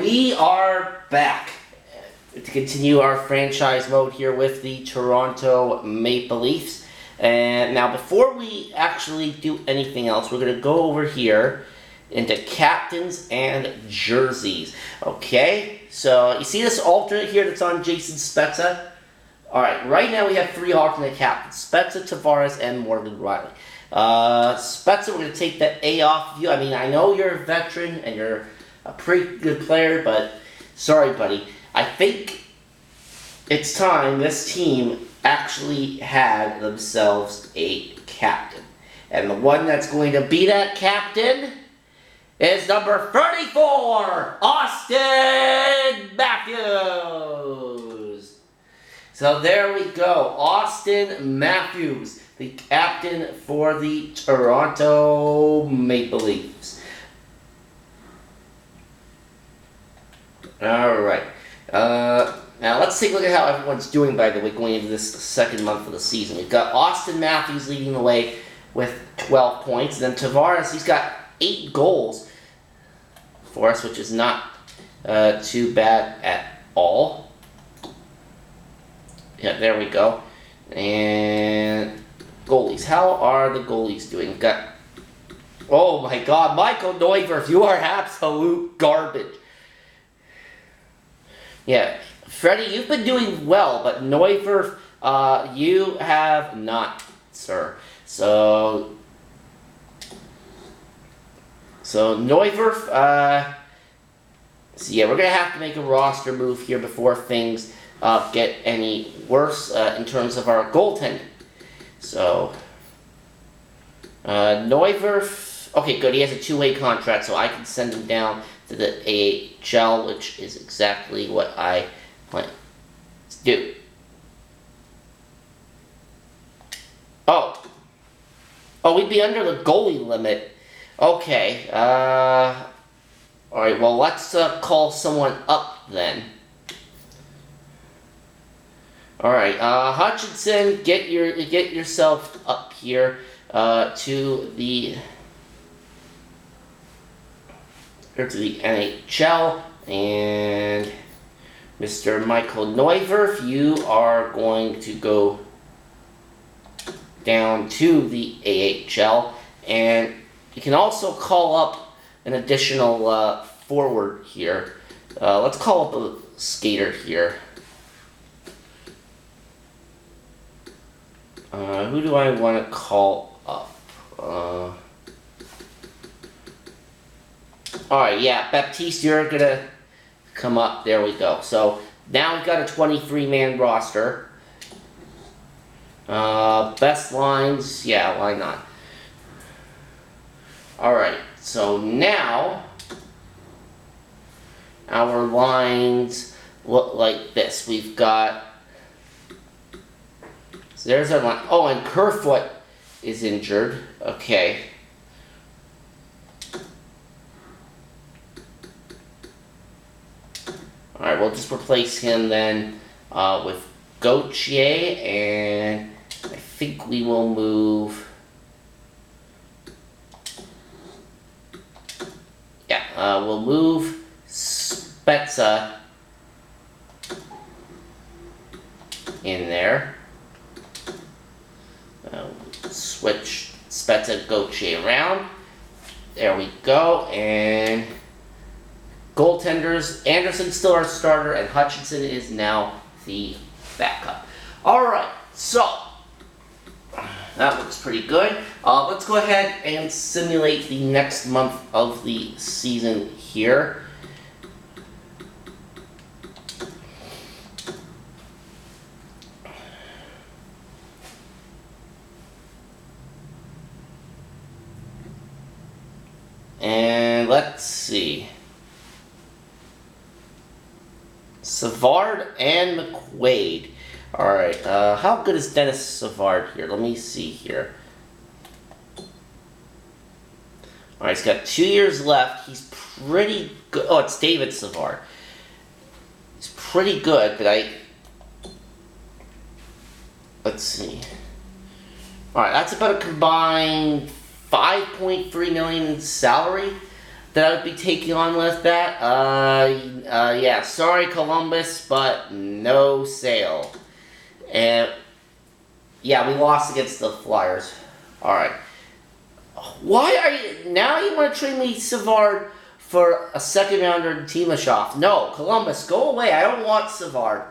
we are back to continue our franchise mode here with the Toronto Maple Leafs. And now before we actually do anything else, we're going to go over here into captains and jerseys. Okay, so you see this alternate here that's on Jason Spezza? Alright, right now we have three alternate captains, Spezza, Tavares, and Morgan Riley. Spezza, we're going to take that A off of you. I mean, I know you're a veteran and you're a pretty good player, but sorry, buddy. I think it's time this team actually had themselves a captain. And the one that's going to be that captain is number 34, Austin Matthews. So there we go, Austin Matthews, the captain for the Toronto Maple Leafs. Alright, now let's take a look at how everyone's doing, by the way, going into this second month of the season. We've got Austin Matthews leading the way with 12 points, and then Tavares, he's got 8 goals for us, which is not too bad at all. Yeah, there we go. And goalies. How are the goalies doing? Got, oh my God, Michael Neuvirth, you are absolute garbage. Yeah, Freddie, you've been doing well, but Neuvirth, you have not, sir. So Neuvirth, so yeah, we're gonna have to make a roster move here before things get any worse in terms of our goaltending. So, Neuvirth, okay, good, he has a 2-way contract, so I can send him down to the AHL, which is exactly what I plan to do. Oh, we'd be under the goalie limit. Okay, alright, well, let's call someone up then. Alright, Hutchinson, get yourself up here to the NHL, and Mr. Michael Neuvirth, you are going to go down to the AHL, and you can also call up an additional forward here. Let's call up a skater here. Who do I want to call up? Alright, yeah, Baptiste, you're going to come up. There we go. So, now we've got a 23-man roster. Best lines, yeah, why not? Alright, so now our lines look like this. We've got, so there's our line. Oh, and Kerfoot is injured. Okay. Alright, we'll just replace him then with Gauthier, and I think we will move. Yeah, we'll move Spezza in there. Switch Spezza, Gauthier around. There we go, and goaltenders, Anderson's still our starter, and Hutchinson is now the backup. Alright, so that looks pretty good. Let's go ahead and simulate the next month of the season here. And let's see. Savard and McQuaid. Alright, how good is Dennis Savard here? Let me see here. Alright, he's got 2 years left. He's pretty good. Oh, it's David Savard. He's pretty good, but let's see. Alright, that's about a combined $5.3 million in salary. that I would be taking on with that. Yeah, sorry Columbus, but no sale. And yeah, we lost against the Flyers. All right. Why are you now? You want to trade me Savard for a second rounder in Timashov? No, Columbus, go away. I don't want Savard.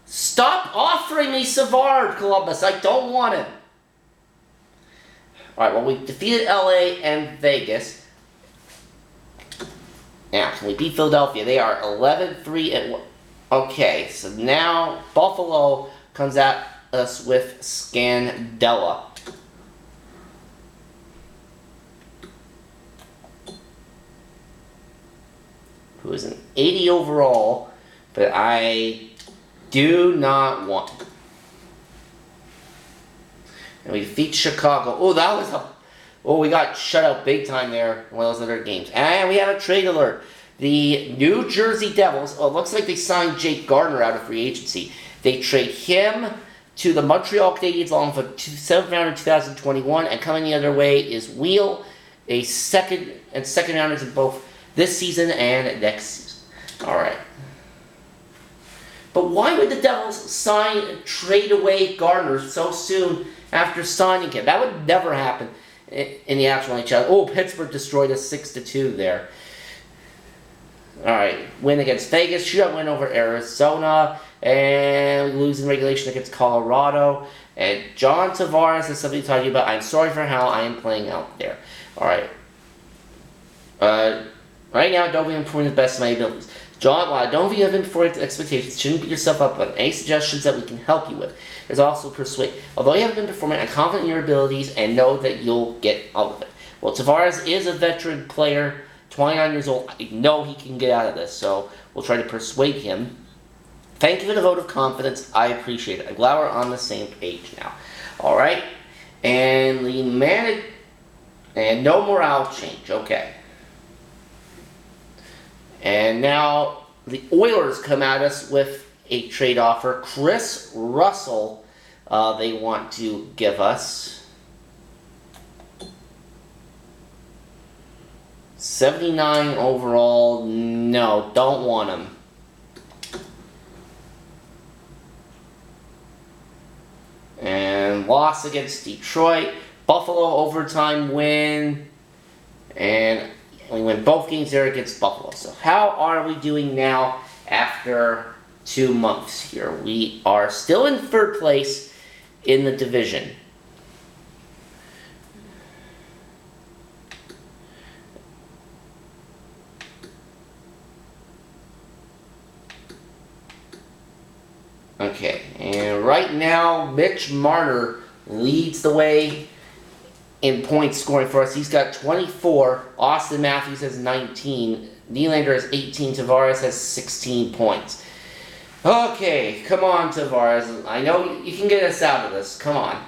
Stop offering me Savard, Columbus. I don't want him. All right. Well, we defeated LA and Vegas. Now, can we beat Philadelphia? They are 11-3 and okay. So now Buffalo comes at us with Scandella. Who is an 80 overall, but I do not want. And we defeat Chicago. Oh, that was a... Oh, we got shut out big time there in one of those other games. And we have a trade alert. The New Jersey Devils, oh, it looks like they signed Jake Gardiner out of free agency. They trade him to the Montreal Canadiens along for 7th round in 2021. And coming the other way is Wheel, a second rounders in both this season and next season. All right. But why would the Devils trade away Gardner so soon after signing him? That would never happen in the actual NHL. Oh, Pittsburgh destroyed us 6-2 there. All right, win against Vegas, shootout win over Arizona, and we lose in regulation against Colorado. And John Tavares is something to talk to you about. I'm sorry for how I am playing out there. All right. Right now, don't be improving the best of my abilities. John, while I don't think you have important expectations, shouldn't beat yourself up on any suggestions that we can help you with. There's also persuade. Although you haven't been performing, I'm confident in your abilities and know that you'll get all of it. Well, Tavares is a veteran player, 29 years old. I know he can get out of this, so we'll try to persuade him. Thank you for the vote of confidence. I appreciate it. I'm glad we're on the same page now. All right, and and no morale change. Okay. And now the Oilers come at us with a trade offer. Chris Russell, they want to give us 79 overall. No, don't want him. And loss against Detroit. Buffalo overtime win. And we win both games there against Buffalo. So how are we doing now after 2 months here? We are still in third place in the division. Okay, and right now Mitch Marner leads the way in points scoring for us. He's got 24. Austin Matthews has 19. Nylander has 18. Tavares has 16 points. Okay, come on, Tavares. I know you can get us out of this. Come on.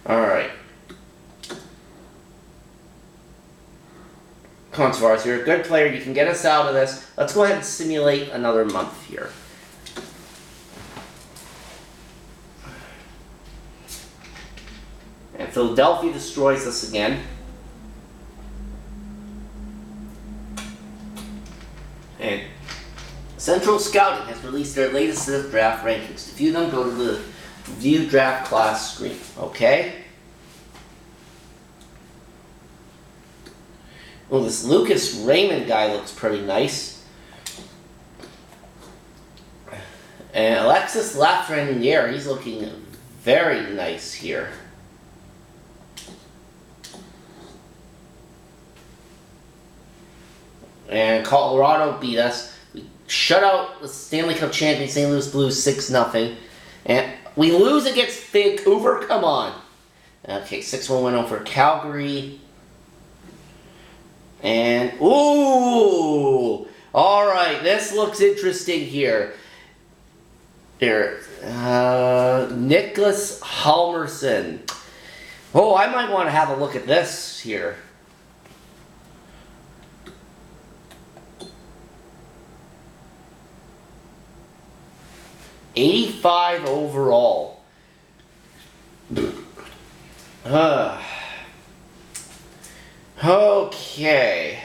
Alright. Come on, Tavares. You're a good player. You can get us out of this. Let's go ahead and simulate another month here. And Philadelphia destroys us again. And Central Scouting has released their latest set of draft rankings. To view them, go to the View Draft Class screen. Okay? Well, this Lucas Raymond guy looks pretty nice. And Alexis Lafreniere, he's looking very nice here. And Colorado beat us. We shut out the Stanley Cup champion St. Louis Blues 6-0. And we lose against Vancouver. Come on. Okay, 6-1 win over Calgary. And, ooh! Alright, this looks interesting here. Here. Nicholas Halmerson. Oh, I might want to have a look at this here. 85 overall. Okay.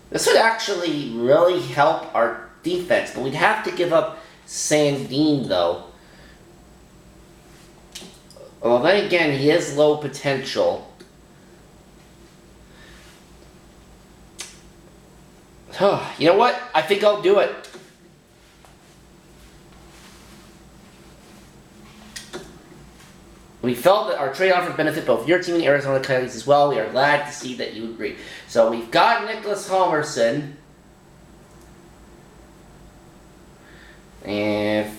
This would actually really help our defense, but we'd have to give up Sandine, though. Well, then again, he is low potential. You know what? I think I'll do it. We felt that our trade offer would benefit both your team and the Arizona Coyotes as well. We are glad to see that you agree. So we've got Nicholas Halverson. And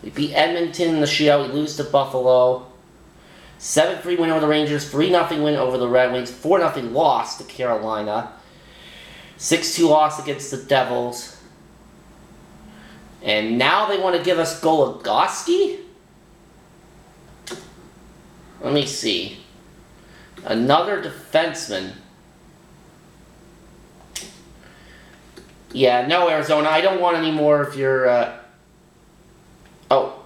we beat Edmonton in the shootout. We lose to Buffalo. 7-3 win over the Rangers. 3-0 win over the Red Wings. 4-0 loss to Carolina. 6-2 loss against the Devils. And now they want to give us Goligoski? Let me see. Another defenseman. Yeah, no, Arizona. I don't want any more of your... Oh.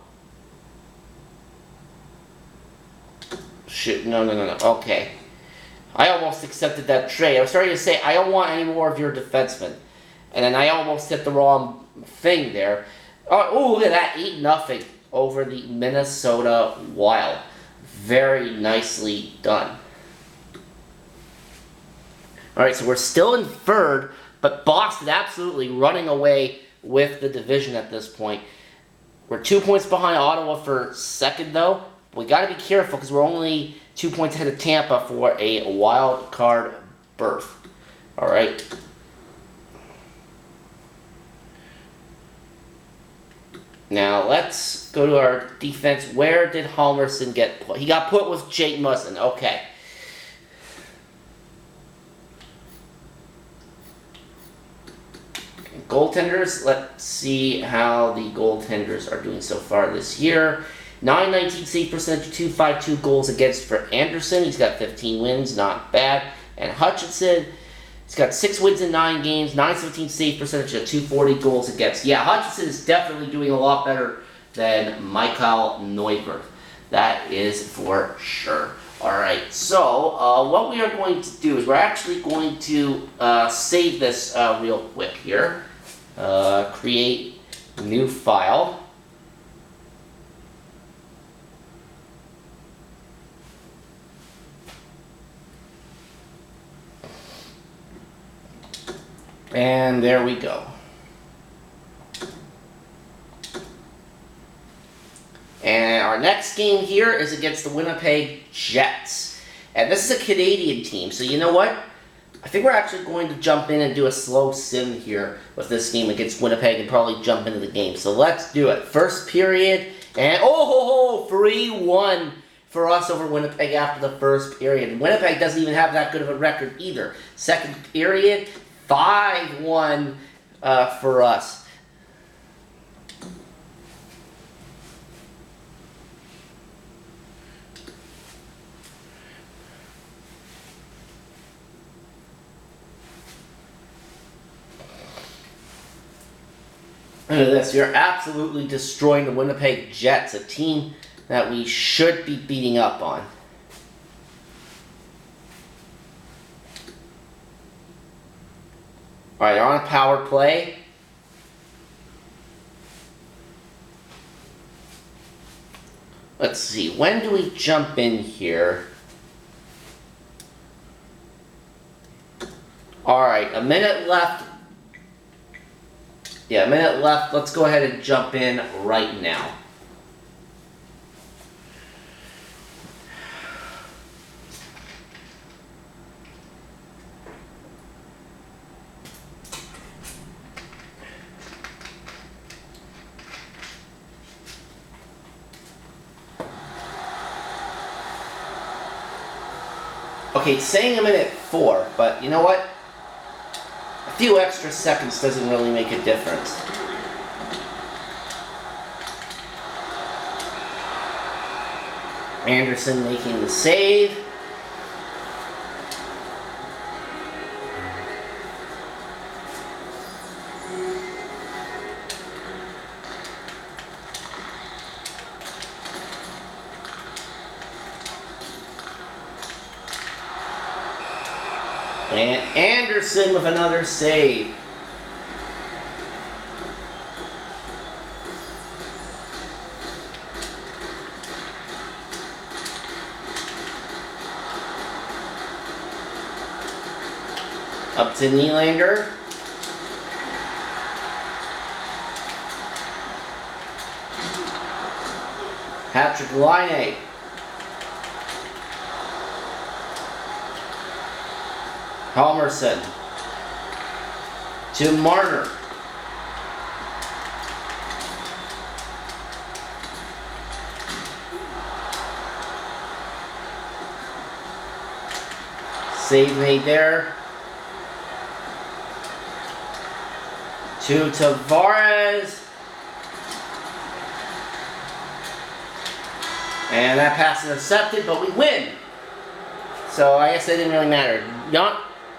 Shoot. No. Okay. I almost accepted that trade. I was starting to say, I don't want any more of your defensemen. And then I almost hit the wrong thing there. Oh, look at that. 8-0 over the Minnesota Wild. Very nicely done. Alright, so we're still in third, but Boston absolutely running away with the division at this point. We're 2 points behind Ottawa for second, though. We got to be careful because we're only 2 points ahead of Tampa for a wild card berth. Alright. Now, let's go to our defense. Where did Halverson get put? He got put with Jake Muzzin. Okay. Goaltenders. Let's see how the goaltenders are doing so far this year. 919 save percentage, 252 goals against for Anderson. He's got 15 wins. Not bad. And Hutchinson, he's got 6 wins in 9 games, 917 save percentage, and 240 goals against. Yeah, Hutchinson is definitely doing a lot better than Michael Neuberth. That is for sure. Alright, so what we are going to do is we're actually going to save this real quick here. Create new file. And there we go. And our next game here is against the Winnipeg Jets. And this is a Canadian team, so you know what? I think we're actually going to jump in and do a slow sim here with this game against Winnipeg and probably jump into the game. So let's do it. First period, and 3-1 for us over Winnipeg after the first period. And Winnipeg doesn't even have that good of a record either. Second period, 5-1 for us. Look at this. You're absolutely destroying the Winnipeg Jets, a team that we should be beating up on. Alright, they're on a power play. Let's see, when do we jump in here? Alright, a minute left. Yeah, a minute left. Let's go ahead and jump in right now. Okay, it's saying a minute 4, but you know what? A few extra seconds doesn't really make a difference. Anderson making the save. And Anderson with another save. Up to Nylander. Patrick Laine. Halmerson. To Marner. Save made there. To Tavares. And that pass intercepted, but we win. So I guess it didn't really matter.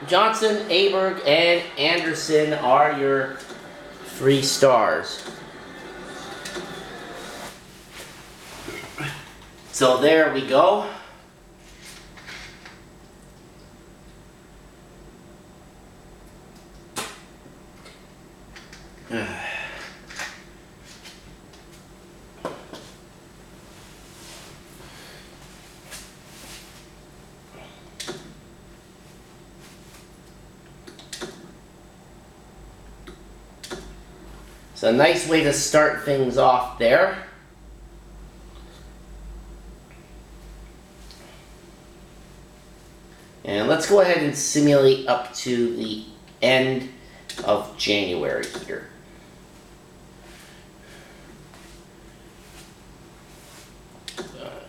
Johnson, Aberg, and Anderson are your 3 stars. So there we go. So a nice way to start things off there. And let's go ahead and simulate up to the end of January here.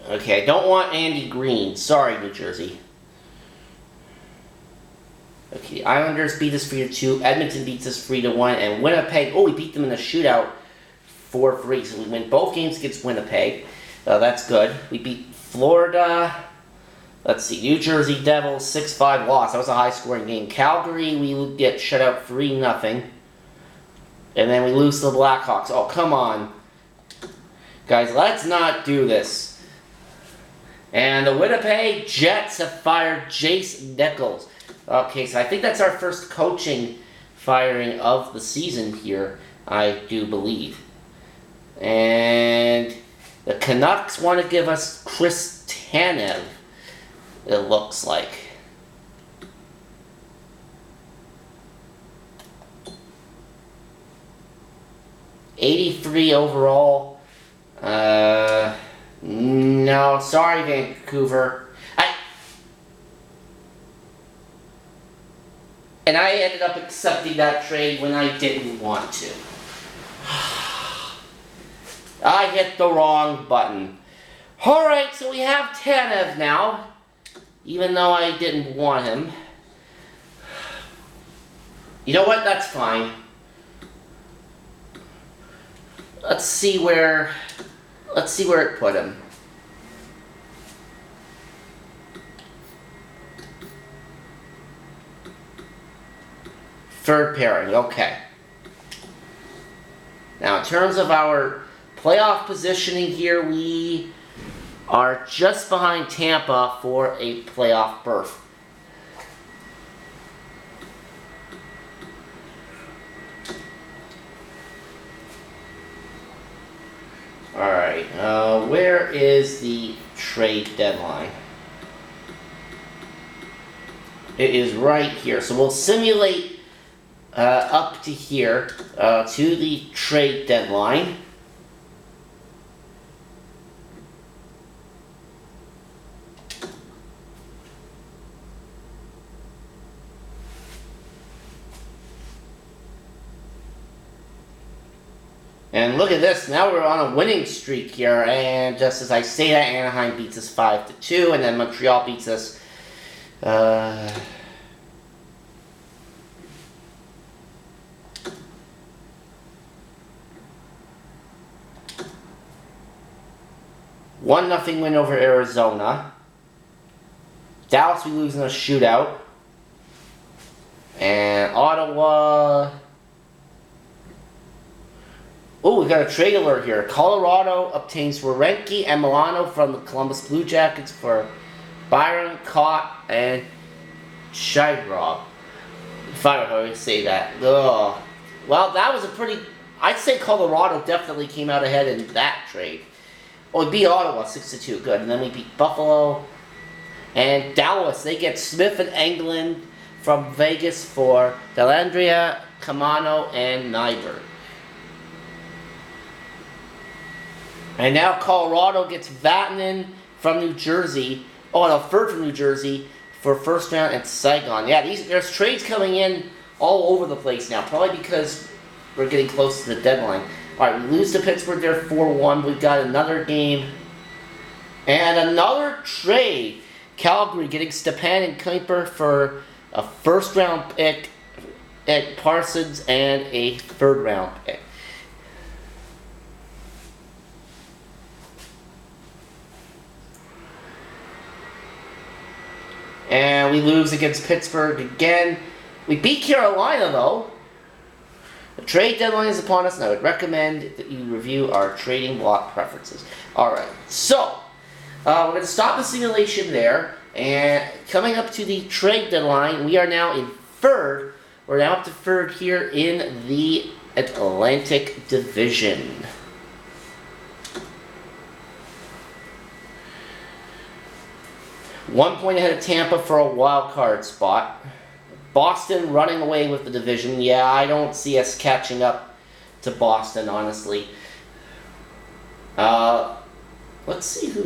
Okay, I don't want Andy Green. Sorry, New Jersey. Okay, the Islanders beat us 3-2. Edmonton beats us 3-1. And Winnipeg, oh, we beat them in a shootout 4-3. So we win both games against Winnipeg. That's good. We beat Florida. Let's see, New Jersey Devils 6-5 loss. That was a high-scoring game. Calgary, we get shut out 3-0. And then we lose to the Blackhawks. Oh, come on. Guys, let's not do this. And the Winnipeg Jets have fired Jace Nichols. Okay, so I think that's our first coaching firing of the season here, I do believe. And the Canucks want to give us Chris Tanev, it looks like. '83 overall. No, sorry, Vancouver. And I ended up accepting that trade when I didn't want to. I hit the wrong button. Alright, so we have Tanev now. Even though I didn't want him. You know what? That's fine. Let's see where it put him. Third pairing, okay. Now, in terms of our playoff positioning here, we are just behind Tampa for a playoff berth. Alright, where is the trade deadline? It is right here. So we'll simulate up to here, to the trade deadline. And look at this, now we're on a winning streak here, and just as I say that, Anaheim beats us 5-2, and then Montreal beats us, One 0 win over Arizona. Dallas we lose in a shootout. And Ottawa. Oh, we got a trade alert here. Colorado obtains Werenski and Milano from the Columbus Blue Jackets for Byron Cott and Shydrog. If I don't know how to say that. Ugh. Well, that was a pretty... I'd say Colorado definitely came out ahead in that trade. Oh, we beat Ottawa 6-2. Good. And then we beat Buffalo. And Dallas, they get Smith and Engelland from Vegas for Dellandrea, Camano, and Nyberg. And now Colorado gets Vatanen from New Jersey. Oh, no, Ferd from New Jersey for first round and Saigon. Yeah, there's trades coming in all over the place now. Probably because we're getting close to the deadline. All right, we lose to Pittsburgh there 4-1. We've got another game. And another trade. Calgary getting Stepan and Kuiper for a first round pick at Parsons and a third round pick. And we lose against Pittsburgh again. We beat Carolina though. The trade deadline is upon us, and I would recommend that you review our trading block preferences. Alright, so we're going to stop the simulation there, and coming up to the trade deadline, we are now in third. We're now up to third here in the Atlantic Division. One point ahead of Tampa for a wild card spot. Boston running away with the division. Yeah, I don't see us catching up to Boston, honestly. Let's see who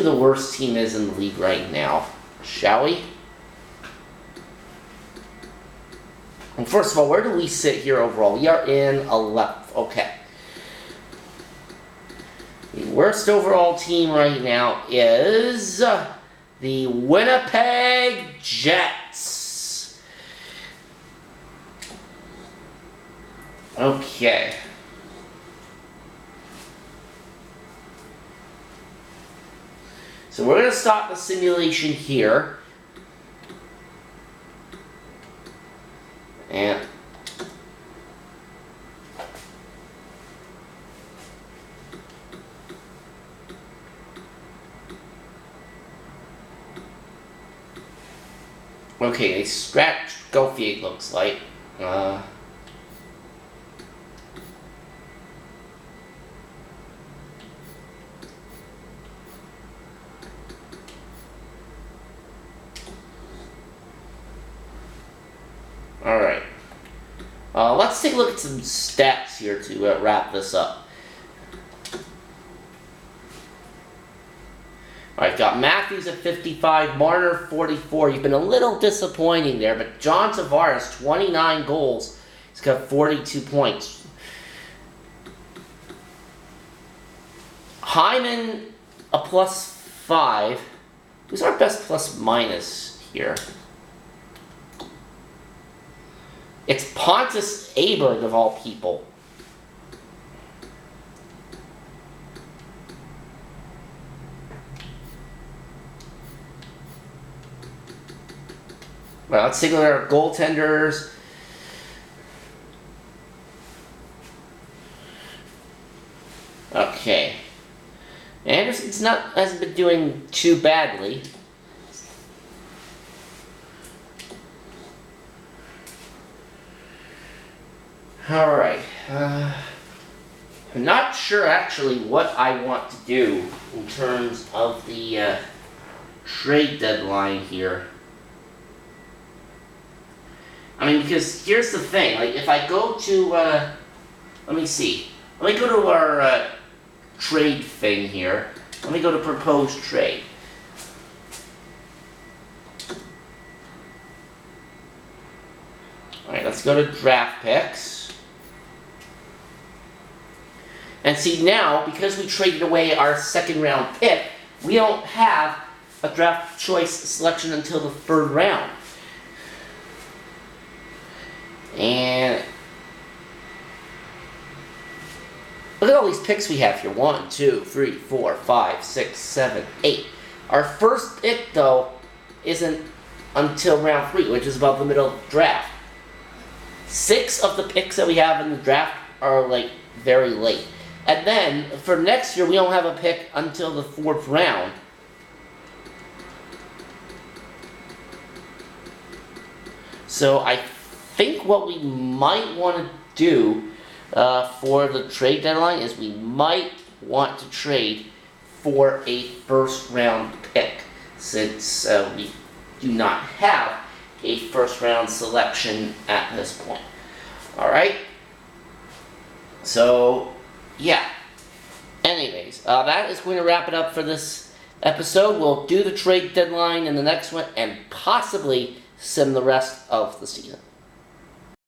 the worst team is in the league right now, shall we? And first of all, where do we sit here overall? We are in 11th. Okay. The worst overall team right now is the Winnipeg Jets. Okay. So we're going to stop the simulation here. And okay, they scratched Gofier, looks like. Alright. Let's take a look at some stats here to wrap this up. Alright, got Matthews at 55, Marner 44. You've been a little disappointing there, but John Tavares, 29 goals. He's got 42 points. Hyman, a +5. Who's our best plus-minus here? It's Pontus Aberg, of all people. Well, let's take a look at our goaltenders. Okay. Anderson's hasn't been doing too badly. Alright. I'm not sure actually what I want to do in terms of the trade deadline here. I mean, because here's the thing, like if I go to, let me see. Let me go to our trade thing here. Let me go to proposed trade. Alright, let's go to draft picks. And see now, because we traded away our second round pick, we don't have a draft choice selection until the third round. And look at all these picks we have here. 1, 2, 3, 4, 5, 6, 7, 8. Our first pick, though, isn't until round 3, which is about the middle of the draft. 6 of the picks that we have in the draft are, like, very late. And then for next year, we don't have a pick until the 4th round. So I think what we might want to do for the trade deadline is we might want to trade for a 1st round pick, since we do not have a 1st round selection at this point. Alright? So, yeah. Anyways, that is going to wrap it up for this episode. We'll do the trade deadline in the next one and possibly sim the rest of the season.